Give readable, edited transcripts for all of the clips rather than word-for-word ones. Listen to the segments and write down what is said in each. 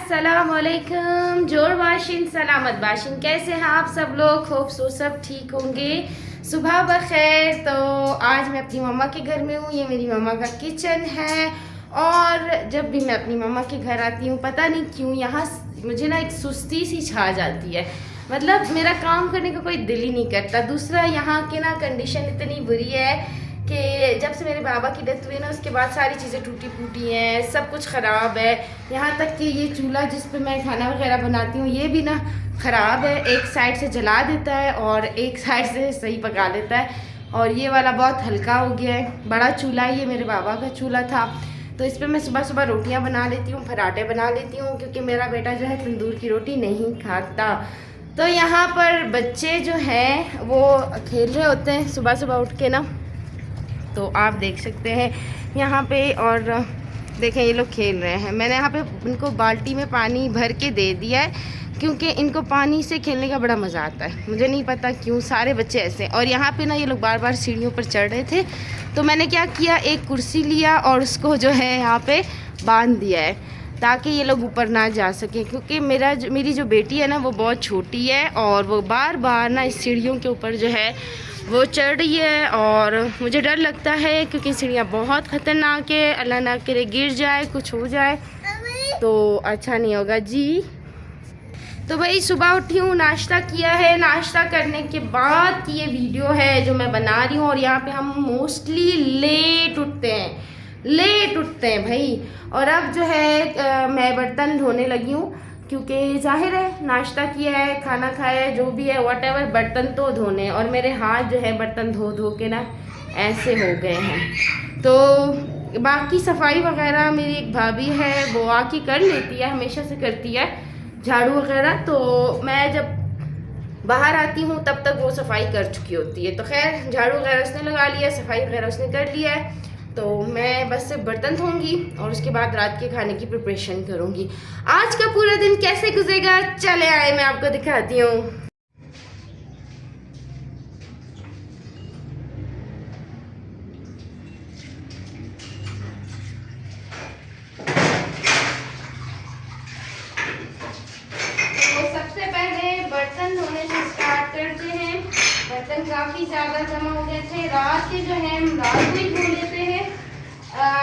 अस्सलामुअलैकुम जोर बाशिन सलामत बाशिन, कैसे हैं आप सब लोग? होप सो सब ठीक होंगे। सुबह बखैर। तो आज मैं अपनी मम्मा के घर में हूँ। ये मेरी मम्मा का किचन है। और जब भी मैं अपनी मम्मा के घर आती हूँ, पता नहीं क्यों यहाँ मुझे ना एक सुस्ती सी छा जाती है। मतलब मेरा काम करने का कोई दिल ही नहीं करता। दूसरा, यहाँ के ना कंडीशन इतनी बुरी है कि जब से मेरे बाबा की डेथ हुई ना, उसके बाद सारी चीज़ें टूटी फूटी हैं, सब कुछ ख़राब है। यहाँ तक कि ये चूल्हा जिस पे मैं खाना वगैरह बनाती हूँ, ये भी ना ख़राब है। एक साइड से जला देता है और एक साइड से सही पका देता है। और ये वाला बहुत हल्का हो गया है। बड़ा चूल्हा ये मेरे बाबा का चूल्हा था, तो इस पर मैं सुबह सुबह रोटियाँ बना लेती हूँ, पराठे बना लेती हूँ, क्योंकि मेरा बेटा जो है तंदूर की रोटी नहीं खाता। तो यहाँ पर बच्चे जो हैं वो खेल रहे होते हैं सुबह सुबह उठ के ना, तो आप देख सकते हैं यहाँ पे। और देखें ये लोग खेल रहे हैं। मैंने यहाँ पे इनको बाल्टी में पानी भर के दे दिया है, क्योंकि इनको पानी से खेलने का बड़ा मज़ा आता है। मुझे नहीं पता क्यों सारे बच्चे ऐसे। और यहाँ पे ना ये लोग बार बार सीढ़ियों पर चढ़ रहे थे, तो मैंने क्या किया, एक कुर्सी लिया और उसको जो है यहाँ पे बांध दिया है, ताकि ये लोग ऊपर ना जा सकें। क्योंकि मेरी जो बेटी है ना, वो बहुत छोटी है और वो बार बार ना इस सीढ़ियों के ऊपर जो है वो चढ़ रही है। और मुझे डर लगता है, क्योंकि सीढ़ियाँ बहुत ख़तरनाक है। अल्लाह ना करे गिर जाए, कुछ हो जाए तो अच्छा नहीं होगा जी। तो भाई सुबह उठी हूँ, नाश्ता किया है। नाश्ता करने के बाद की ये वीडियो है जो मैं बना रही हूँ। और यहाँ पे हम मोस्टली लेट उठते हैं भाई। और अब जो है मैं बर्तन धोने लगी हूँ, क्योंकि जाहिर है नाश्ता किया है, खाना खाया है, जो भी है व्हाटएवर, बर्तन तो धोने। और मेरे हाथ जो है बर्तन धो धो के ना ऐसे हो गए हैं। तो बाकी सफाई वगैरह मेरी एक भाभी है, वो आके कर लेती है, हमेशा से करती है झाड़ू वगैरह। तो मैं जब बाहर आती हूँ तब तक वो सफाई कर चुकी होती है। तो खैर झाड़ू वगैरह उसने लगा लिया, सफाई वगैरह उसने कर लिया है। तो मैं बस सिर्फ बर्तन धोऊंगी और उसके बाद रात के खाने की प्रिपरेशन करूंगी। आज का पूरा दिन कैसे गुजरेगा, चले आए मैं आपको दिखाती हूँ। बर्तन धोने से स्टार्ट करते हैं। बर्तन काफ़ी ज़्यादा जमा हो गए थे रात के, जो है हम रात को ही धो लेते हैं।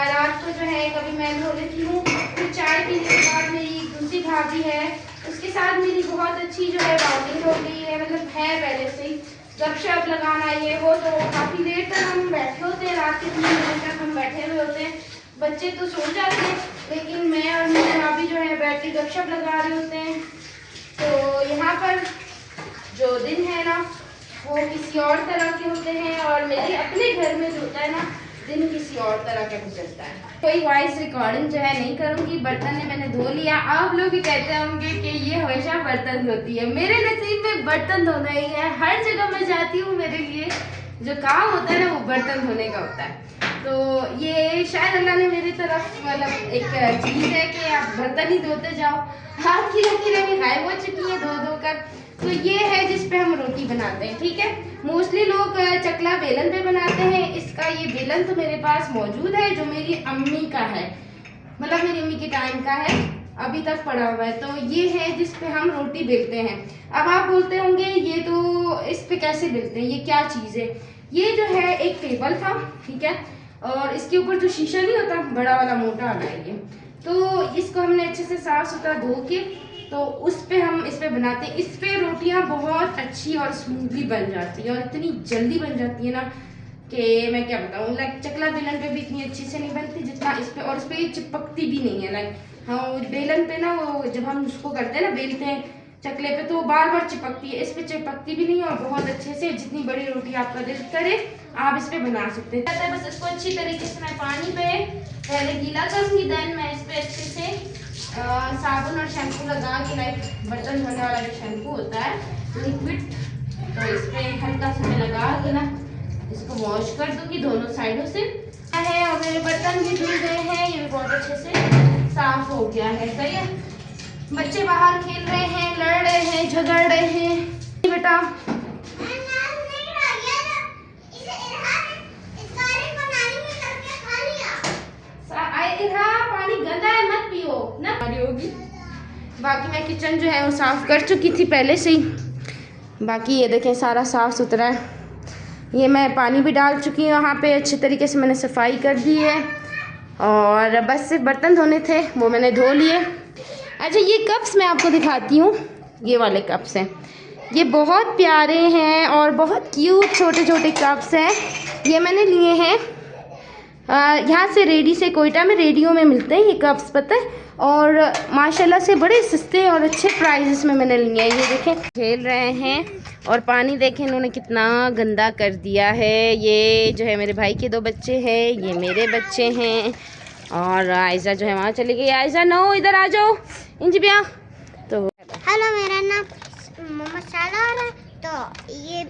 रात को जो है कभी मैं धो लेती हूँ। फिर चाय पीने के बाद मेरी दूसरी भाभी है, उसके साथ मेरी बहुत अच्छी जो है बाउंडिंग हो गई है। मतलब है पहले से ही गपशप लगाना ये वो। तो काफ़ी देर तक हम बैठे होते हैं, रात के 3 बजे तक हम बैठे हुए होते हैं। बच्चे तो सो जाते हैं, लेकिन मैं और मेरी भाभी जो है बैठ के गपशप लगा रहे होते हैं। तो यहाँ पर जो दिन है ना, वो किसी और तरह के होते हैं, और मेरे अपने घर में जो होता है ना, दिन किसी और तरह का गुजरता है। कोई वॉइस रिकॉर्डिंग जो है नहीं करूँगी। बर्तन ने मैंने धो लिया। आप लोग भी कहते होंगे कि ये हमेशा बर्तन धोती है। मेरे नसीब में बर्तन धोना ही है। हर जगह मैं जाती हूँ, मेरे लिए जो काम होता है ना, वो बर्तन धोने का होता है। तो ये शायद अल्लाह ने मेरी तरफ मतलब एक चीज़ है कि आप बर्तन ही धोते जाओ। हाथ की लकीरें भी गायब हो चुकी है धो धो कर। तो ये है जिस पे हम रोटी बनाते हैं, ठीक है। मोस्टली लोग चकला बेलन पे बनाते हैं। इसका ये बेलन तो मेरे पास मौजूद है, जो मेरी अम्मी का है, मतलब मेरी अम्मी के टाइम का है, अभी तक पड़ा हुआ है। तो ये है जिस पे हम रोटी बेलते हैं। अब आप बोलते होंगे ये तो इस पे कैसे बेलते हैं, ये क्या चीज़ है? ये जो है एक टेबल था, ठीक है, और इसके ऊपर जो शीशा नहीं होता बड़ा वाला मोटा वाला है ये, तो इसको हमने अच्छे से साफ सुथरा धो के तो उस पे हम इस पे बनाते हैं। इस पे रोटियां बहुत अच्छी और स्मूथली बन जाती है, और इतनी जल्दी बन जाती है ना कि मैं क्या बताऊँ। लाइक चकला बेलन पे भी इतनी अच्छी से नहीं बनती जितना इस पे, और इस पे चिपकती भी नहीं है। लाइक हाँ, बेलन पे ना वो जब हम उसको करते हैं ना, बेलते हैं चकले पे, तो बार बार चिपकती है। इस पे चिपकती भी नहीं है, और बहुत अच्छे से जितनी बड़ी रोटी आपका दिल करे आप इस पे बना सकते हैं। बस इसको अच्छी तरीके से मैं पानी पे पहले गीला करूँगी, देन मैं इस पे अच्छे से साबुन और शैम्पू लगा के, लाइक बर्तन धोने वाला जो शैम्पू होता है लिक्विड, तो इस पे हल्का सा मैं लगा के ना इसको वॉश कर दूँगी दोनों साइडों से है। और मेरे बर्तन भी धुल गए हैं, ये भी बहुत अच्छे से साफ हो गया है। सही है। बच्चे बाहर खेल रहे हैं, लड़ रहे हैं, झगड़ रहे हैं। बेटा पानी गंदा है, मत पियो ना। होगी बाकी मैं किचन जो है वो साफ़ कर चुकी थी पहले से ही। बाकी ये देखें सारा साफ़ सुथरा है। ये मैं पानी भी डाल चुकी हूँ यहाँ पे, अच्छे तरीके से मैंने सफाई कर दी है और बस सिर्फ बर्तन धोने थे, वो मैंने धो लिए। अच्छा ये कप्स मैं आपको दिखाती हूँ, ये वाले कप्स हैं, ये बहुत प्यारे हैं और बहुत क्यूट छोटे छोटे कप्स हैं। ये मैंने लिए हैं यहाँ से रेडी से, कोयटा में रेडियो में मिलते हैं ये कप्स, पता है, और माशाल्लाह से बड़े सस्ते और अच्छे प्राइसेस में मैंने लिए हैं। ये देखें खेल रहे हैं और पानी देखें इन्होंने कितना गंदा कर दिया है। ये जो है मेरे भाई के 2 बच्चे हैं, ये मेरे बच्चे हैं और आयजा जो है वहाँ चली गई। आयजा नो इधर आ जाओ इंज बिया। तो हेलो, मेरा नाम मोहम्मद सालार है। तो ये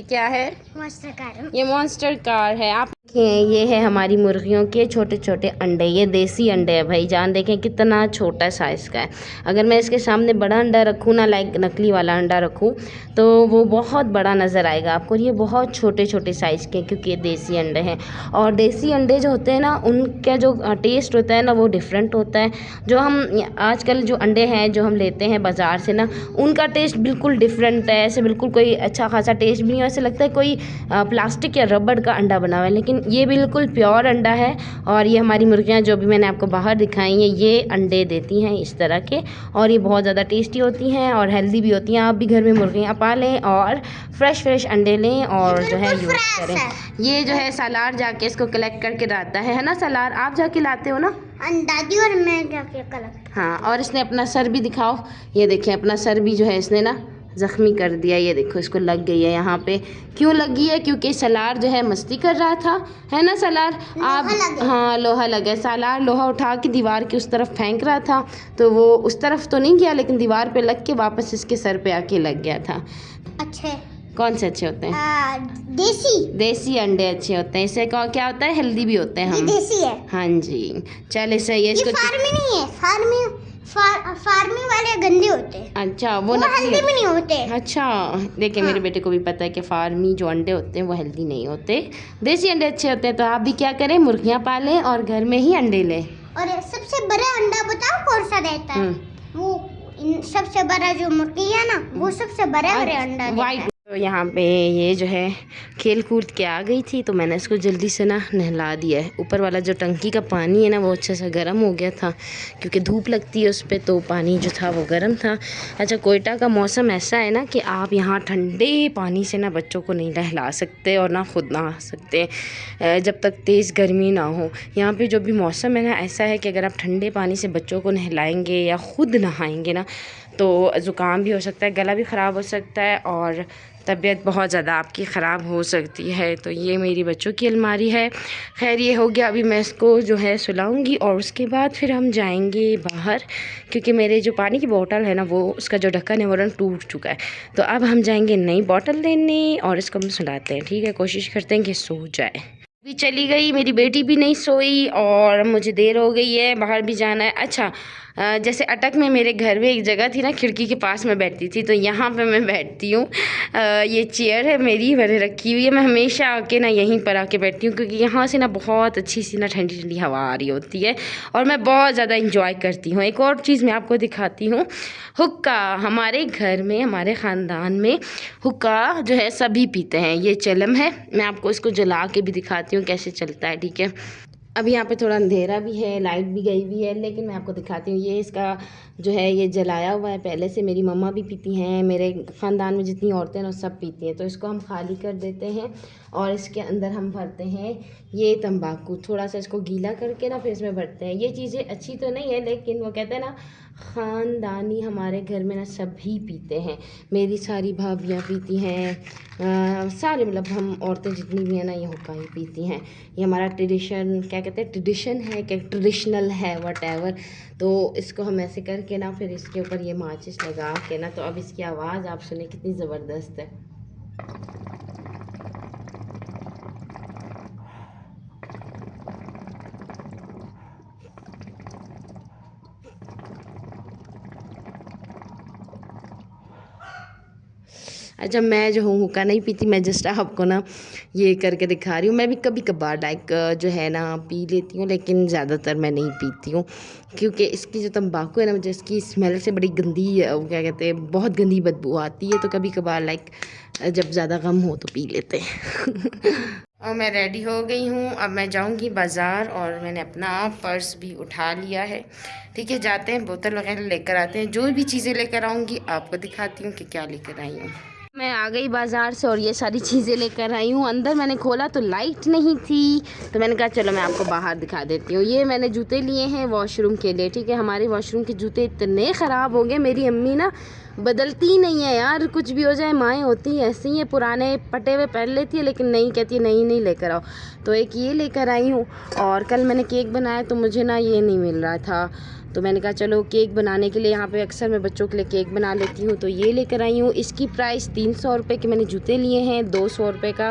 क्या है? Monster car. ये मॉन्स्टर कार है। आप देखें ये है हमारी मुर्गियों के छोटे छोटे अंडे, ये देसी अंडे है भाई जान, देखें कितना छोटा साइज़ का है। अगर मैं इसके सामने बड़ा अंडा रखूँ ना, लाइक नकली वाला अंडा रखूँ, तो वो बहुत बड़ा नज़र आएगा आपको। ये बहुत छोटे छोटे साइज़ के, क्योंकि ये देसी अंडे हैं। और देसी अंडे जो होते हैं ना, उनका जो टेस्ट होता है ना वो डिफरेंट होता है। जो हम आजकल जो अंडे हैं जो हम लेते हैं बाज़ार से ना, उनका टेस्ट बिल्कुल डिफरेंट है। ऐसे बिल्कुल कोई अच्छा खासा टेस्ट भी नहीं, ऐसे लगता है कोई प्लास्टिक या रबड़ का अंडा बना हुआ है, लेकिन ये बिल्कुल प्योर अंडा है। और ये हमारी मुर्गियां जो भी मैंने आपको बाहर दिखाई हैं, ये अंडे देती हैं इस तरह के, और ये बहुत ज़्यादा टेस्टी होती हैं और हेल्दी भी होती हैं। आप भी घर में मुर्गियां पालें और फ्रेश अंडे लें और जो है यूज़ करें। ये जो है सालार जाके इसको कलेक्ट करके लाता है ना सालार? आप जाके लाते हो ना? दादी और मैं जाके कलेक्ट। हाँ, और इसने अपना सर भी दिखाओ, ये देखें अपना सर भी जो है इसने ना ज़ख्मी कर दिया। ये देखो इसको लग गई है यहाँ पे। क्यों लगी है? क्योंकि सलार जो है मस्ती कर रहा था, है ना सलार? आप हाँ, लोहा लगा। सालार लोहा उठा के दीवार की उस तरफ फेंक रहा था, तो वो उस तरफ तो नहीं गया, लेकिन दीवार पे लग के वापस इसके सर पे आके लग गया था। अच्छे कौन से अच्छे होते हैं? देसी अंडे अच्छे होते हैं। इससे क्या होता है, हेल्दी भी होते हैं हम। देसी है। हाँ जी, चले सही है। इसको फार्मी नहीं है, फार्मी वाले गंदे होते हैं। अच्छा, वो हेल्दी भी नहीं होते। अच्छा, देखिए मेरे बेटे को भी पता है कि फार्मी जो अंडे होते हैं वो हेल्दी नहीं होते, देसी अंडे अच्छे होते हैं। तो आप भी क्या करें, मुर्गियां पालें और घर में ही अंडे लें। और सबसे बड़ा अंडा बताओ कौन सा रहता है? वो सबसे बड़ा जो मुर्गी है ना, वो सबसे बड़ा अंडा वाइट। तो यहाँ पे ये जो है खेल कूद के आ गई थी, तो मैंने इसको जल्दी से ना नहला दिया है। ऊपर वाला जो टंकी का पानी है ना, वो अच्छे से गर्म हो गया था, क्योंकि धूप लगती है उस पर, तो पानी जो था वो गर्म था। अच्छा, कोयटा का मौसम ऐसा है ना कि आप यहाँ ठंडे पानी से ना बच्चों को नहीं नहला सकते और ना खुद नहा सकते जब तक तेज़ गर्मी ना हो। यहाँ पे जो भी मौसम है ना, ऐसा है कि अगर आप ठंडे पानी से बच्चों को नहलाएंगे या ख़ुद नहाएंगे ना, तो ज़ुकाम भी हो सकता है, गला भी ख़राब हो सकता है और तबीयत बहुत ज़्यादा आपकी ख़राब हो सकती है। तो ये मेरी बच्चों की अलमारी है। खैर ये हो गया, अभी मैं इसको जो है सुलाऊंगी और उसके बाद फिर हम जाएंगे बाहर, क्योंकि मेरे जो पानी की बोतल है ना, वो उसका जो ढक्कन है वो रंग टूट चुका है। तो अब हम जाएंगे नई बोतल लेने और इसको हम सुलाते हैं। ठीक है, कोशिश करते हैं कि सो जाए। भी चली गई, मेरी बेटी भी नहीं सोई और मुझे देर हो गई है, बाहर भी जाना है। अच्छा, जैसे अटक में मेरे घर में एक जगह थी ना, खिड़की के पास में बैठती थी, तो यहाँ पे मैं बैठती हूँ। ये चेयर है मेरी, मैंने रखी हुई है। मैं हमेशा आके ना यहीं पर आके बैठती हूँ, क्योंकि यहाँ से ना बहुत अच्छी सी ना ठंडी ठंडी हवा आ रही होती है और मैं बहुत ज़्यादा इंजॉय करती हूँ। एक और चीज़ मैं आपको दिखाती हूँ, हुक्का। हमारे घर में, हमारे ख़ानदान में हुक्का जो है सभी पीते हैं, ये चलम है। मैं आपको इसको जला के भी दिखाती हूँ कैसे चलता है। ठीक है, अभी यहाँ पे थोड़ा अंधेरा भी है, लाइट भी गई हुई है, लेकिन मैं आपको दिखाती हूँ। ये इसका जो है ये जलाया हुआ है पहले से। मेरी मम्मा भी पीती हैं, मेरे ख़ानदान में जितनी औरतें ना सब पीती हैं। तो इसको हम खाली कर देते हैं और इसके अंदर हम भरते हैं ये तंबाकू। थोड़ा सा इसको गीला करके ना फिर इसमें भरते हैं। ये चीज़ें अच्छी तो नहीं है, लेकिन वो कहते हैं ना ख़ानदानी, हमारे घर में ना सभी पीते हैं। मेरी सारी भाभियाँ पीती हैं, सारे मतलब हम औरतें जितनी भी हैं ना, ये हुक्का ही पीती हैं। ये हमारा ट्रेडिशन, क्या कहते हैं, ट्रेडिशन है, क्या ट्रेडिशनल है, वट। तो इसको हम ऐसे करके ना फिर इसके ऊपर ये माचिस लगा के ना, तो अब इसकी आवाज़ आप सुने कितनी ज़बरदस्त है। अच्छा, मैं जो हूँ हुक्का नहीं पीती, मैं जस्ट आपको ना ये करके दिखा रही हूँ। मैं भी कभी कभार लाइक जो है ना पी लेती हूँ, लेकिन ज़्यादातर मैं नहीं पीती हूँ, क्योंकि इसकी जो तंबाकू है ना, मुझे इसकी स्मेल से बड़ी गंदी क्या कहते हैं, बहुत गंदी बदबू आती है। तो कभी कभार लाइक जब ज़्यादा गम हो तो पी लेते हैं। और मैं रेडी हो गई हूँ, अब मैं जाऊँगी बाज़ार और मैंने अपना पर्स भी उठा लिया है। ठीक है, जाते हैं, बोतल वगैरह लेकर आते हैं। जो भी चीज़ें लेकर आऊँगी आपको दिखाती हूँ कि क्या लेकर आई हूँ। मैं आ गई बाज़ार से और ये सारी चीज़ें लेकर आई हूँ। अंदर मैंने खोला तो लाइट नहीं थी, तो मैंने कहा चलो मैं आपको बाहर दिखा देती हूँ। ये मैंने जूते लिए हैं वॉशरूम के लिए। ठीक है, हमारे वॉशरूम के जूते इतने ख़राब हो गए, मेरी अम्मी ना बदलती ही नहीं है यार, कुछ भी हो जाए माएँ होती हैं ऐसी हैं, पुराने पटे हुए पहन लेती है, लेकिन नहीं कहती है नहीं नहीं लेकर आओ। तो एक ये लेकर आई हूँ। और कल मैंने केक बनाया तो मुझे ना ये नहीं मिल रहा था, तो मैंने कहा चलो केक बनाने के लिए, यहाँ पे अक्सर मैं बच्चों के लिए केक बना लेती हूँ, तो ये लेकर आई हूँ। इसकी प्राइस 300 रुपये के मैंने जूते लिए हैं, 200 रुपये का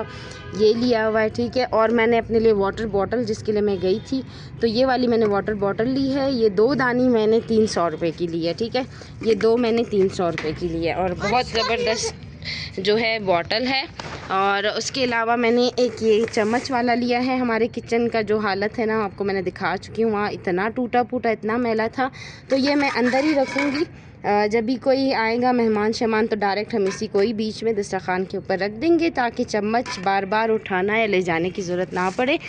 ये लिया हुआ है। ठीक है, और मैंने अपने लिए वाटर बॉटल, जिसके लिए मैं गई थी, तो ये वाली मैंने वाटर बॉटल ली है। ये 2 दानी मैंने 300 रुपये की ली है। ठीक है, ये 2 मैंने 300 रुपये की ली है, और बहुत ज़बरदस्त जो है बॉटल है। और उसके अलावा मैंने एक ये चम्मच वाला लिया है। हमारे किचन का जो हालत है ना, आपको मैंने दिखा चुकी हूँ, वहाँ इतना टूटा फूटा, इतना मैला था, तो ये मैं अंदर ही रखूँगी। जब भी कोई आएगा मेहमान शेमान, तो डायरेक्ट हम इसी को ही बीच में दस्तरखान के ऊपर रख देंगे, ताकि चम्मच बार बार उठाना या ले जाने की ज़रूरत ना पड़े।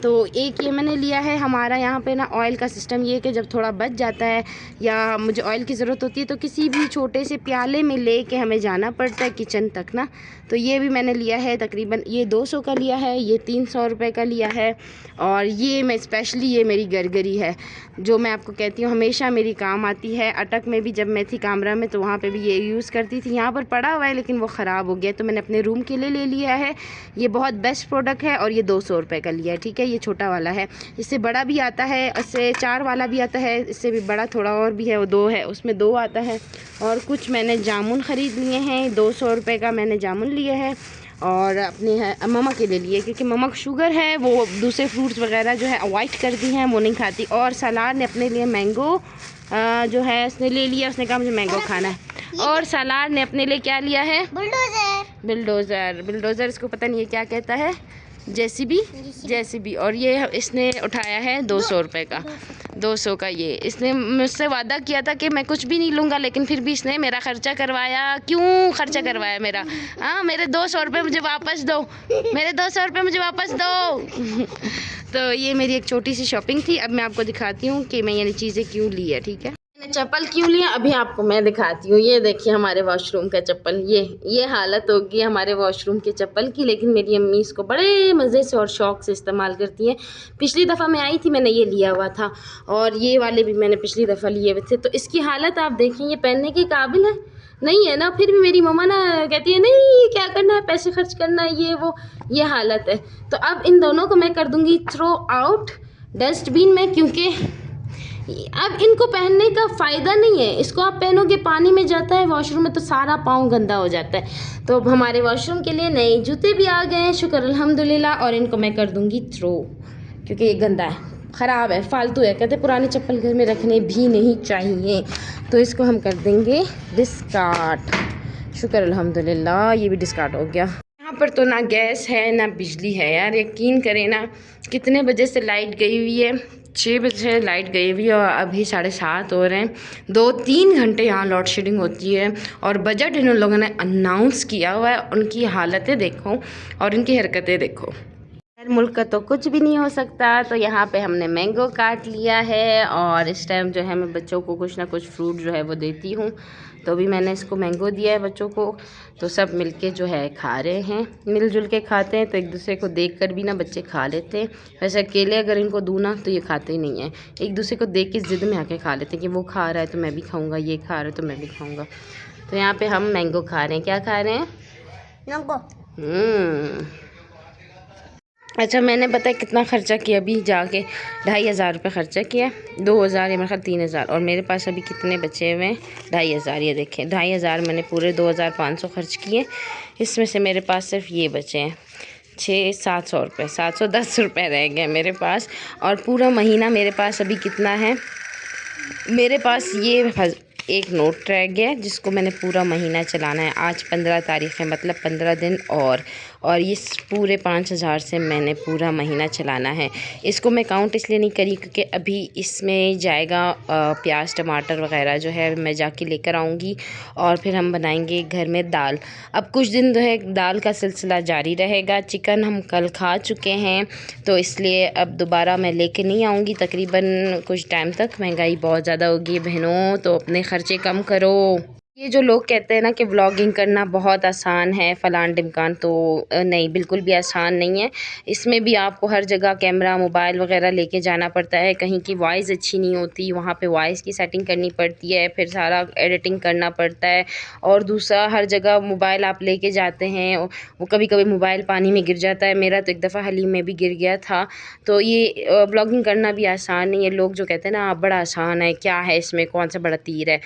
तो एक ये मैंने लिया है। हमारा यहाँ पे ना ऑयल का सिस्टम ये है कि जब थोड़ा बच जाता है या मुझे ऑयल की ज़रूरत होती है, तो किसी भी छोटे से प्याले में ले के हमें जाना पड़ता है किचन तक ना। तो ये भी मैंने लिया है, तकरीबन ये 200 का लिया है, ये 300 रुपये का लिया है। और ये मैं स्पेशली, ये मेरी गरगरी है, जो मैं आपको कहती हूँ हमेशा मेरी काम आती है। अटक में भी जब मैं थी कामरा में, तो वहाँ पे भी ये यूज़ करती थी। यहाँ पर पड़ा हुआ है लेकिन वो ख़राब हो गया, तो मैंने अपने रूम के लिए ले लिया है। ये बहुत बेस्ट प्रोडक्ट है, और ये 200 रुपये का लिया है। ठीक है, ये छोटा वाला है, इससे बड़ा भी आता है, इससे 4 वाला भी आता है, इससे भी बड़ा थोड़ा और भी है, वो 2 है, उसमें 2 आता है। और कुछ मैंने जामुन ख़रीद लिए हैं, 200 रुपये का मैंने जामुन लिया है। और अपने मम्मा के लिए लिए, क्योंकि मम्मा को शुगर है, वो दूसरे फ्रूट्स वगैरह जो है अवॉइड करती हैं, वो नहीं खाती। और सलाद ने अपने लिए मैंगो जो है उसने ले लिया, उसने कहा मुझे मैंगो खाना है। और सलाद ने अपने लिए क्या लिया है? बुलडोज़र। बुलडोज़र, बुलडोज़र इसको पता नहीं है क्या कहता है, जेसीबी। और ये इसने उठाया है 200 रुपये का, 200 का। ये इसने मुझसे वादा किया था कि मैं कुछ भी नहीं लूँगा, लेकिन फिर भी इसने मेरा ख़र्चा करवाया। क्यों ख़र्चा करवाया मेरा? हाँ, मेरे 200 रुपये मुझे वापस दो, मेरे 200 रुपये मुझे वापस दो। तो ये मेरी एक छोटी सी शॉपिंग थी। अब मैं आपको दिखाती हूँ कि मैं ये चीज़ें क्यों ली है। ठीक है, मैंने चप्पल क्यों लिया, अभी आपको मैं दिखाती हूँ। ये देखिए हमारे वॉशरूम का चप्पल, ये हालत होगी हमारे वॉशरूम के चप्पल की, लेकिन मेरी अम्मी इसको बड़े मज़े से और शौक़ से इस्तेमाल करती हैं। पिछली दफ़ा मैं आई थी, मैंने ये लिया हुआ था, और ये वाले भी मैंने पिछली दफ़ा लिए हुए थे। तो इसकी हालत आप देखें, ये पहनने के काबिल है नहीं है ना, फिर भी मेरी मम्मा ना कहती है नहीं क्या करना है, पैसे खर्च करना है, ये वो, ये हालत है। तो अब इन दोनों को मैं कर दूँगी थ्रो आउट डस्टबिन में, क्योंकि अब इनको पहनने का फ़ायदा नहीं है। इसको आप पहनोगे, पानी में जाता है वॉशरूम में, तो सारा पाँव गंदा हो जाता है। तो अब हमारे वॉशरूम के लिए नए जूते भी आ गए हैं, शुक्र अल्हम्दुलिल्लाह। और इनको मैं कर दूँगी थ्रो, क्योंकि ये गंदा है, ख़राब है, फालतू है। कहते पुरानी चप्पल घर में रखने भी नहीं चाहिए, तो इसको हम कर देंगे डिस्कार्ड। शुक्र अल्हम्दुलिल्लाह, ये भी डिस्कार्ड हो गया। यहाँ पर तो ना गैस है ना बिजली है यार, यकीन करें ना, कितने बजे से लाइट गई हुई है, 6 बजे लाइट गई हुई है, और अभी 7:30 हो रहे हैं। 2-3 घंटे यहाँ लोड शेडिंग होती है। और बजट इन लोगों ने अनाउंस किया हुआ है, उनकी हालतें देखो और इनकी हरकतें देखो। मुल्क का तो कुछ भी नहीं हो सकता। तो यहाँ पे हमने मैंगो काट लिया है, और इस टाइम जो है मैं बच्चों को कुछ ना कुछ फ्रूट जो है वो देती हूँ। तो अभी मैंने इसको मैंगो दिया है बच्चों को, तो सब मिलके जो है खा रहे हैं, मिलजुल के खाते हैं। तो एक दूसरे को देखकर भी ना बच्चे खा लेते हैं। वैसे अकेले अगर इनको दूँ ना तो ये खाते ही नहीं हैं, एक दूसरे को देख के ज़िद में आके खा लेते हैं कि वो खा रहा है तो मैं भी खाऊँगा, ये खा रहा है तो मैं भी खाऊँगा। तो यहाँ पर हम मैंगो खा रहे हैं। क्या खा रहे हैं? मैंगो। अच्छा, मैंने पता है कितना ख़र्चा किया, अभी जाके 2500 रुपये ख़र्चा किया, 2000 या मेरे ख्याल 3000, और मेरे पास अभी कितने बचे हुए हैं? 2500। ये देखें 2500 मैंने पूरे 2500 खर्च किए, इसमें से मेरे पास सिर्फ ये बचे हैं 700 रुपये, 710 रुपये रह गए मेरे पास। और पूरा महीना मेरे पास अभी कितना है, मेरे पास ये एक नोट रह गया जिसको मैंने पूरा महीना चलाना है। आज 15 तारीख़ है, मतलब 15 दिन और इस पूरे 5,000 से मैंने पूरा महीना चलाना है। इसको मैं काउंट इसलिए नहीं करी क्योंकि अभी इसमें जाएगा प्याज टमाटर वगैरह जो है मैं जाके लेकर आऊँगी और फिर हम बनाएंगे घर में दाल। अब कुछ दिन जो है दाल का सिलसिला जारी रहेगा। चिकन हम कल खा चुके हैं तो इसलिए अब दोबारा मैं लेके नहीं आऊँगी तकरीबन कुछ टाइम तक। महंगाई बहुत ज़्यादा होगी बहनों, तो अपने ख़र्चे कम करो। ये जो लोग कहते हैं ना कि व्लॉगिंग करना बहुत आसान है फ़लान ढिमकान, तो नहीं, बिल्कुल भी आसान नहीं है। इसमें भी आपको हर जगह कैमरा मोबाइल वगैरह लेके जाना पड़ता है। कहीं की वॉइस अच्छी नहीं होती, वहाँ पे वॉइस की सेटिंग करनी पड़ती है, फिर सारा एडिटिंग करना पड़ता है। और दूसरा, हर जगह मोबाइल आप लेके जाते हैं, वो कभी कभी मोबाइल पानी में गिर जाता है। मेरा तो एक दफ़ा हलीम में भी गिर गया था। तो ये व्लॉगिंग करना भी आसान नहीं है। लोग जो कहते हैं ना आप बड़ा आसान है, क्या है इसमें, कौन सा बड़ा तीर है,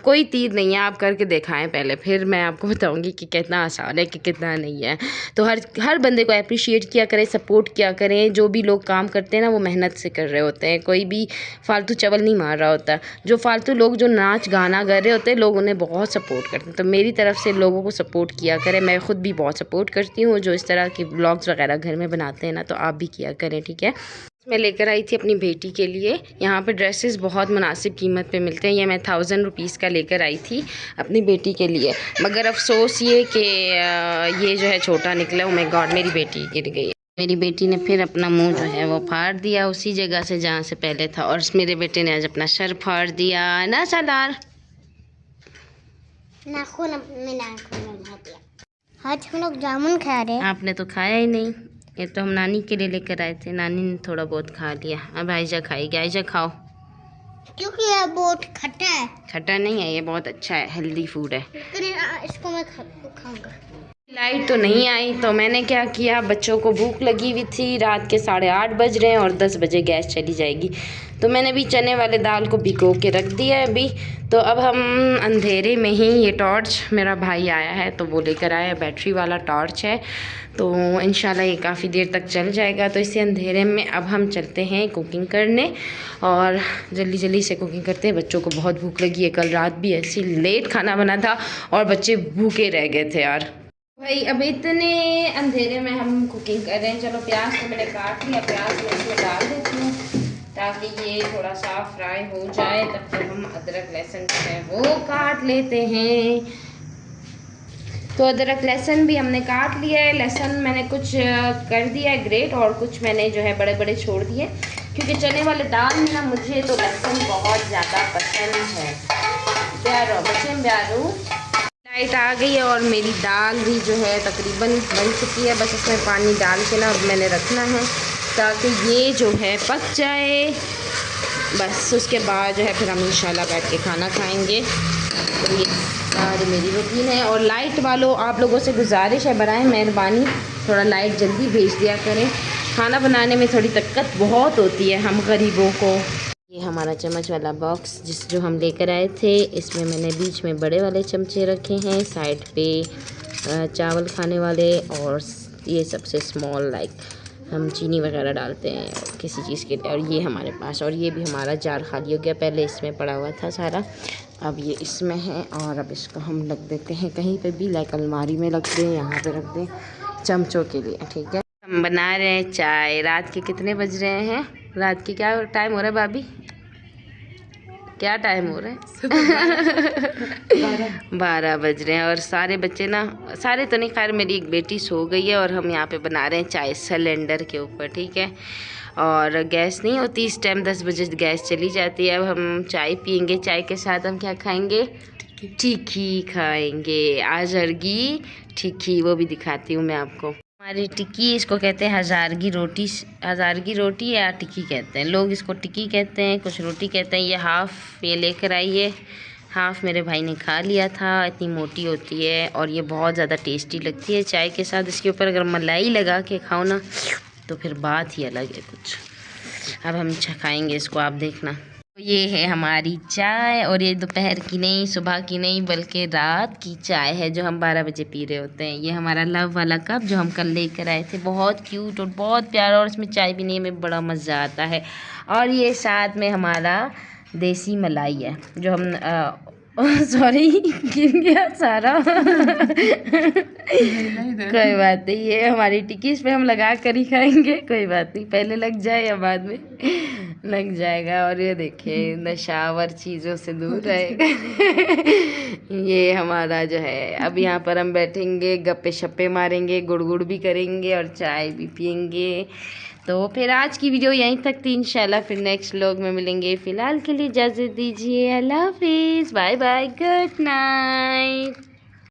कोई तीर नहीं है। आप करके दिखाएं पहले, फिर मैं आपको बताऊंगी कि कितना आसान है कि कितना नहीं है। तो हर बंदे को अप्रिशिएट किया करें, सपोर्ट किया करें। जो भी लोग काम करते हैं ना वो मेहनत से कर रहे होते हैं, कोई भी फालतू चवल नहीं मार रहा होता। जो फालतू लोग जो नाच गाना कर रहे होते हैं, लोग उन्हें बहुत सपोर्ट करते हैं। तो मेरी तरफ से लोगों को सपोर्ट किया करें। मैं ख़ुद भी बहुत सपोर्ट करती हूँ जो इस तरह के व्लॉग्स वगैरह घर में बनाते हैं ना, तो आप भी किया करें, ठीक है। मैं लेकर आई थी अपनी बेटी के लिए। यहाँ पे ड्रेसेस बहुत मुनासिब कीमत पे मिलते हैं। ये मैं 1000 रुपीज़ का लेकर आई थी अपनी बेटी के लिए, मगर अफसोस ये कि ये जो है छोटा निकला। ओ माय गॉड, मेरी बेटी गिर गई। मेरी बेटी ने फिर अपना मुंह जो है वो फाड़ दिया उसी जगह से जहाँ से पहले था, और मेरे बेटे ने आज अपना सर फाड़ दिया ना। सालार नाखून अपने नाखून में भर दिया। आज हम लोग जामुन खा रहे हैं। आपने तो खाया ही नहीं। ये तो हम नानी के लिए लेकर आए थे, नानी ने थोड़ा बहुत खा लिया। अब आयशा खाएगी। आयशा खाओ, क्योंकि ये बहुत खट्टा है। खट्टा नहीं है, ये बहुत अच्छा है, हेल्दी फूड है। इसको मैं खाऊंगा। लाइट तो नहीं आई तो मैंने क्या किया, बच्चों को भूख लगी हुई थी, रात के 8:30 बज रहे हैं और 10 बजे गैस चली जाएगी। तो मैंने भी चने वाले दाल को भिगो के रख दिया है अभी। तो अब हम अंधेरे में ही, ये टॉर्च मेरा भाई आया है तो वो लेकर आया है, बैटरी वाला टॉर्च है, तो इंशाल्लाह ये काफ़ी देर तक चल जाएगा। तो इसी अंधेरे में अब हम चलते हैं कुकिंग करने और जल्दी जल्दी से कुकिंग करते हैं। बच्चों को बहुत भूख लगी है, कल रात भी ऐसी लेट खाना बना था और बच्चे भूखे रह गए थे यार। भाई अब इतने अंधेरे में हम कुकिंग कर रहे हैं। चलो प्याज को मैंने काट लिया, प्याज में इसमें डाल देती हूँ ताकि ये थोड़ा सा फ्राई हो जाए। तब तक हम अदरक लहसुन जो है वो काट लेते हैं। तो अदरक लहसुन भी हमने काट लिया है। लहसुन मैंने कुछ कर दिया है ग्रेट और कुछ मैंने जो है बड़े बड़े छोड़ दिए, क्योंकि चने वाले दाल में ना मुझे तो लहसुन बहुत ज़्यादा पसंद है। प्यारो बच्चे प्यारू। लाइट आ गई है और मेरी दाल भी जो है तकरीबन बन चुकी है। बस इसमें पानी डाल के ना अब मैंने रखना है ताकि ये जो है पक जाए। बस उसके बाद जो है फिर हम इंशाल्लाह बैठ के खाना खाएंगे। तो ये सारी मेरी रूटीन है। और लाइट वालों, आप लोगों से गुजारिश है, बराए मेहरबानी थोड़ा लाइट जल्दी भेज दिया करें। खाना बनाने में थोड़ी दिक्कत बहुत होती है हम गरीबों को। ये हमारा चम्मच वाला बॉक्स जो हम लेकर आए थे, इसमें मैंने बीच में बड़े वाले चमचे रखे हैं, साइड पे चावल खाने वाले, और ये सबसे स्मॉल लाइक हम चीनी वगैरह डालते हैं किसी चीज़ के लिए। और ये हमारे पास, और ये भी हमारा जार खाली हो गया, पहले इसमें पड़ा हुआ था सारा, अब ये इसमें है। और अब इसको हम रख देते हैं कहीं पे भी, लाइक अलमारी में रख दें, यहाँ पे रख दें चमचों के लिए, ठीक है। हम बना रहे हैं चाय। रात के कितने बज रहे हैं? रात के क्या टाइम हो रहा है भाभी? क्या टाइम हो रहा है? 12 बज रहे हैं। और सारे बच्चे ना, सारे तो नहीं, खैर मेरी एक बेटी सो गई है और हम यहाँ पे बना रहे हैं चाय सिलेंडर के ऊपर, ठीक है। और गैस नहीं होती इस टाइम, 10 बजे गैस चली जाती है। अब हम चाय पियेंगे, चाय के साथ हम क्या खाएंगे? टिक्की खाएंगे। आज अर्गी टिक्की, वो भी दिखाती हूँ मैं आपको। हमारी टिक्की, इसको कहते हैं हज़ारगी रोटी। हज़ारगी रोटी या टिक्की कहते हैं लोग, इसको टिक्की कहते हैं, कुछ रोटी कहते हैं। ये हाफ़ ये लेकर आई है, हाफ़ मेरे भाई ने खा लिया था। इतनी मोटी होती है और ये बहुत ज़्यादा टेस्टी लगती है चाय के साथ। इसके ऊपर अगर मलाई लगा के खाओ ना तो फिर बात ही अलग है कुछ। अब हम खाएंगे इसको, आप देखना। ये है हमारी चाय, और ये दोपहर की नहीं, सुबह की नहीं, बल्कि रात की चाय है जो हम 12 बजे पी रहे होते हैं। ये हमारा लव वाला कप जो हम कल लेकर आए थे, बहुत क्यूट और बहुत प्यारा, और इसमें चाय पीने में बड़ा मज़ा आता है। और ये साथ में हमारा देसी मलाई है जो हम सॉरी गिर गया सारा कोई बात नहीं, ये हमारी टिक्की, इस पे हम लगा कर ही खाएंगे, कोई बात नहीं, पहले लग जाए या बाद में लग जाएगा। और ये देखिए नशावर चीज़ों से दूर रहेगा ये हमारा जो है, अब यहाँ पर हम बैठेंगे, गप्पे शप्पे मारेंगे, गुड़ भी करेंगे और चाय भी पियेंगे। तो फिर आज की वीडियो यहीं तक थी, इंशाल्लाह फिर नेक्स्ट व्लॉग में मिलेंगे। फ़िलहाल के लिए इजाज़त दीजिए, अल्लाह हाफिज़, बाय बाय, गुड नाइट।